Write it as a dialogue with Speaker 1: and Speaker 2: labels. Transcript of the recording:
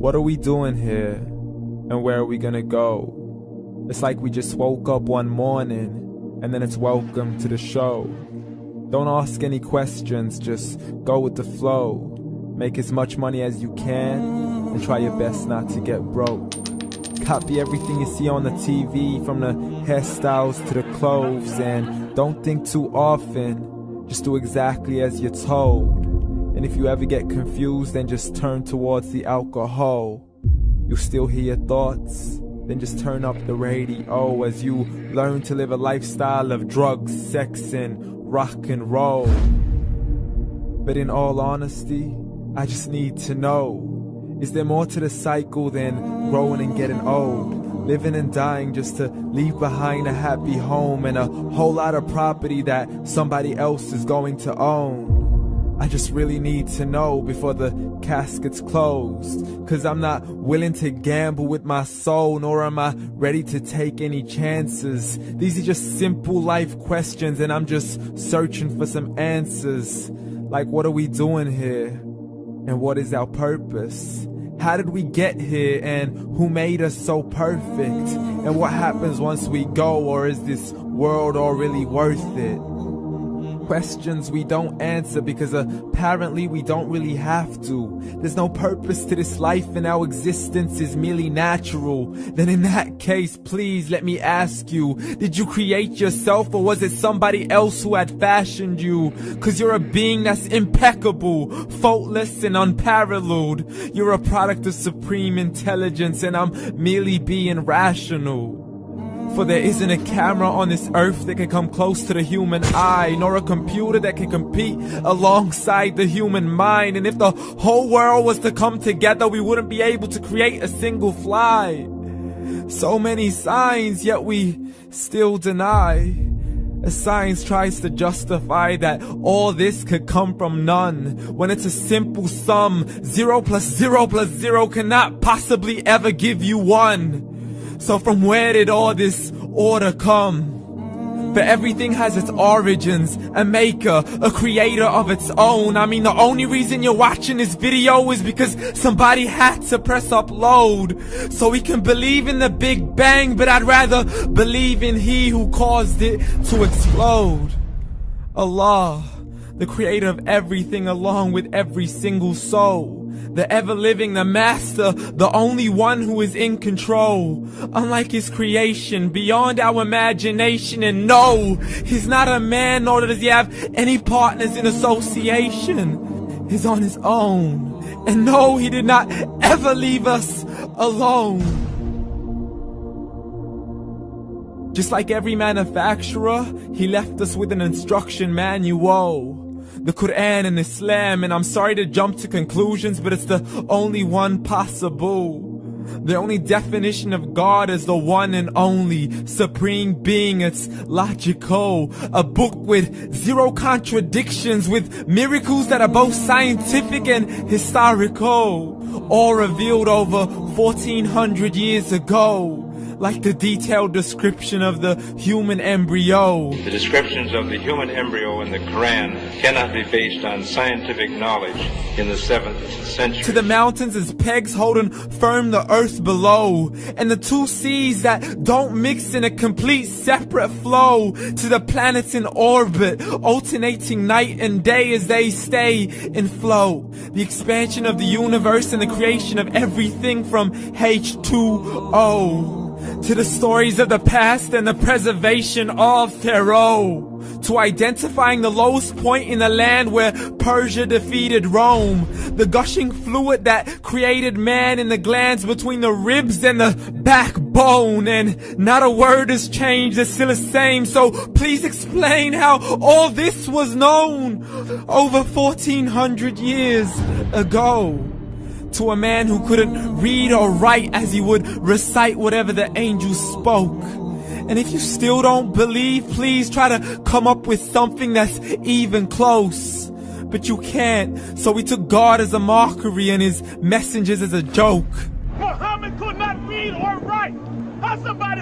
Speaker 1: What are we doing here? And where are we gonna go? It's like we just woke up one morning, and then it's welcome to the show. Don't ask any questions, just go with the flow. Make as much money as you can, and try your best not to get broke. Copy everything you see on the TV, from the hairstyles to the clothes, and don't think too often, just do exactly as you're told. And if you ever get confused, then just turn towards the alcohol. You'll still hear your thoughts, then just turn up the radio as you learn to live a lifestyle of drugs, sex, and rock and roll. But in all honesty, I just need to know, is there more to the cycle than growing and getting old? Living and dying just to leave behind a happy home and a whole lot of property that somebody else is going to own. I just really need to know before the casket's closed, 'cause I'm not willing to gamble with my soul, nor am I ready to take any chances. These are just simple life questions, and I'm just searching for some answers. Like, what are we doing here? And what is our purpose? How did we get here, and who made us so perfect? And what happens once we go, or is this world all really worth it? Questions we don't answer because apparently we don't really have to. There's no purpose to this life and our existence is merely natural. Then in that case, please let me ask you, did you create yourself, or was it somebody else who had fashioned you? 'Cause you're a being that's impeccable, faultless and unparalleled. You're a product of supreme intelligence, and I'm merely being rational. For there isn't a camera on this earth that can come close to the human eye, nor a computer that can compete alongside the human mind. And if the whole world was to come together, we wouldn't be able to create a single fly. So many signs, yet we still deny. As science tries to justify that all this could come from none, when it's a simple sum. 0 plus 0 plus 0 cannot possibly ever give you 1. So from where did all this order come? For everything has its origins, a maker, a creator of its own. I mean, the only reason you're watching this video is because somebody had to press upload. So we can believe in the Big Bang, but I'd rather believe in He who caused it to explode. Allah, the creator of everything along with every single soul. The ever-living, the master, the only one who is in control. Unlike his creation, beyond our imagination. And no, he's not a man, nor does he have any partners in association. He's on his own. And no, he did not ever leave us alone. Just like every manufacturer, he left us with an instruction manual. The Quran and Islam, and I'm sorry to jump to conclusions, but it's the only one possible. The only definition of God is the one and only supreme being. It's logical, a book with 0 contradictions, with miracles that are both scientific and historical, all revealed over 1400 years ago. Like the detailed description of the human embryo.
Speaker 2: The descriptions of the human embryo in the Quran cannot be based on scientific knowledge in the 7th century.
Speaker 1: To the mountains as pegs holding firm the earth below, and the 2 seas that don't mix in a complete separate flow. To the planets in orbit, alternating night and day as they stay in flow. The expansion of the universe and the creation of everything from H2O. To the stories of the past and the preservation of Pharaoh. To identifying the lowest point in the land where Persia defeated Rome. The gushing fluid that created man in the glands between the ribs and the backbone. And not a word has changed, it's still the same. So please explain how all this was known over 1400 years ago. To a man who couldn't read or write, as he would recite whatever the angels spoke. And if you still don't believe, please try to come up with something that's even close. But you can't, so we took God as a mockery and his messengers as a joke.
Speaker 3: Muhammad could not read or write. How somebody